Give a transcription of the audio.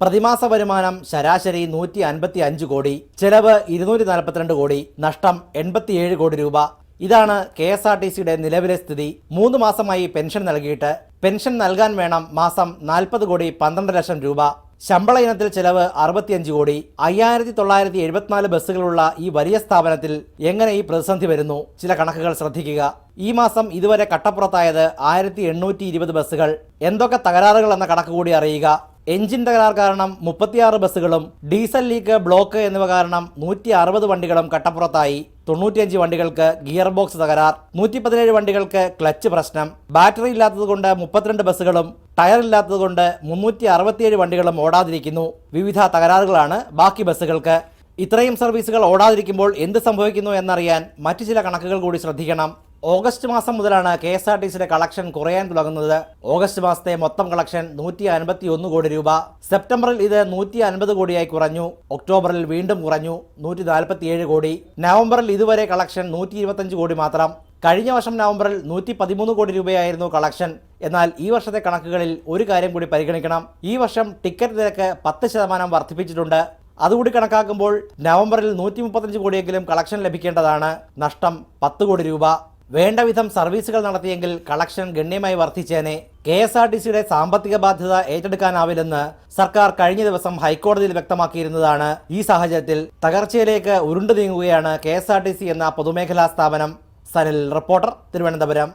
പ്രതിമാസ വരുമാനം ശരാശരി 155 കോടി, ചെലവ് 242 കോടി, നഷ്ടം 87 കോടി രൂപ. ഇതാണ് KSRTCയുടെ നിലവിലെ സ്ഥിതി. 3 മാസമായി പെൻഷൻ നൽകിയിട്ട്. പെൻഷൻ നൽകാൻ വേണം മാസം 40 കോടി 12 ലക്ഷം രൂപ. ശമ്പള ഇനത്തിൽ ചെലവ് 65 കോടി. 5974 ബസ്സുകളുള്ള ഈ വലിയ സ്ഥാപനത്തിൽ എങ്ങനെ ഈ പ്രതിസന്ധി വരുന്നു? ചില കണക്കുകൾ ശ്രദ്ധിക്കുക. ഈ മാസം ഇതുവരെ കട്ടപ്പുറത്തായത് 1820 ബസ്സുകൾ. എന്തൊക്കെ തകരാറുകൾ എന്ന കണക്ക് കൂടി അറിയുക. എഞ്ചിൻ തകരാർ കാരണം 36 ബസ്സുകളും, ഡീസൽ ലീക്ക്, ബ്ലോക്ക് എന്നിവ കാരണം 160 വണ്ടികളും കട്ടപ്പുറത്തായി. 95 വണ്ടികൾക്ക് ഗിയർ ബോക്സ് തകരാർ, 117 വണ്ടികൾക്ക് ക്ലച്ച് പ്രശ്നം, ബാറ്ററി ഇല്ലാത്തതുകൊണ്ട് 32 ബസ്സുകളും, ടയർ ഇല്ലാത്തതുകൊണ്ട് 367 വണ്ടികളും ഓടാതിരിക്കുന്നു. വിവിധ തകരാറുകളാണ് ബാക്കി ബസ്സുകൾക്ക്. ഇത്രയും സർവീസുകൾ ഓടാതിരിക്കുമ്പോൾ എന്ത് സംഭവിക്കുന്നു എന്നറിയാൻ മറ്റു ചില കണക്കുകൾ കൂടി ശ്രദ്ധിക്കണം. ഓഗസ്റ്റ് മാസം മുതലാണ് KSRTCയുടെ കളക്ഷൻ കുറയാൻ തുടങ്ങുന്നത്. ഓഗസ്റ്റ് മാസത്തെ മൊത്തം കളക്ഷൻ 151 കോടി രൂപ. സെപ്റ്റംബറിൽ ഇത് 150 കോടിയായി കുറഞ്ഞു. ഒക്ടോബറിൽ വീണ്ടും കുറഞ്ഞു, 147 കോടി. നവംബറിൽ ഇതുവരെ കളക്ഷൻ 125 കോടി മാത്രം. കഴിഞ്ഞ വർഷം നവംബറിൽ 113 കോടി രൂപയായിരുന്നു കളക്ഷൻ. എന്നാൽ ഈ വർഷത്തെ കണക്കുകളിൽ ഒരു കാര്യം കൂടി പരിഗണിക്കണം. ഈ വർഷം ടിക്കറ്റ് നിരക്ക് 10% വർദ്ധിപ്പിച്ചിട്ടുണ്ട്. അതുകൂടി കണക്കാക്കുമ്പോൾ നവംബറിൽ 135 കോടിയെങ്കിലും കളക്ഷൻ ലഭിക്കേണ്ടതാണ്. നഷ്ടം 10 കോടി രൂപ. വേണ്ട വിധം സർവീസുകൾ നടത്തിയെങ്കിൽ കളക്ഷൻ ഗണ്യമായി വർദ്ധിച്ചേനെ. KSRTCയുടെ സാമ്പത്തിക ബാധ്യത ഏറ്റെടുക്കാനാവില്ലെന്ന് സർക്കാർ കഴിഞ്ഞ ദിവസം ഹൈക്കോടതിയിൽ വ്യക്തമാക്കിയിരുന്നതാണ്. ഈ സാഹചര്യത്തിൽ തകർച്ചയിലേക്ക് ഉരുണ്ടു നീങ്ങുകയാണ് KSRTC എന്ന പൊതുമേഖലാ സ്ഥാപനം. സനിൽ, റിപ്പോർട്ടർ, തിരുവനന്തപുരം.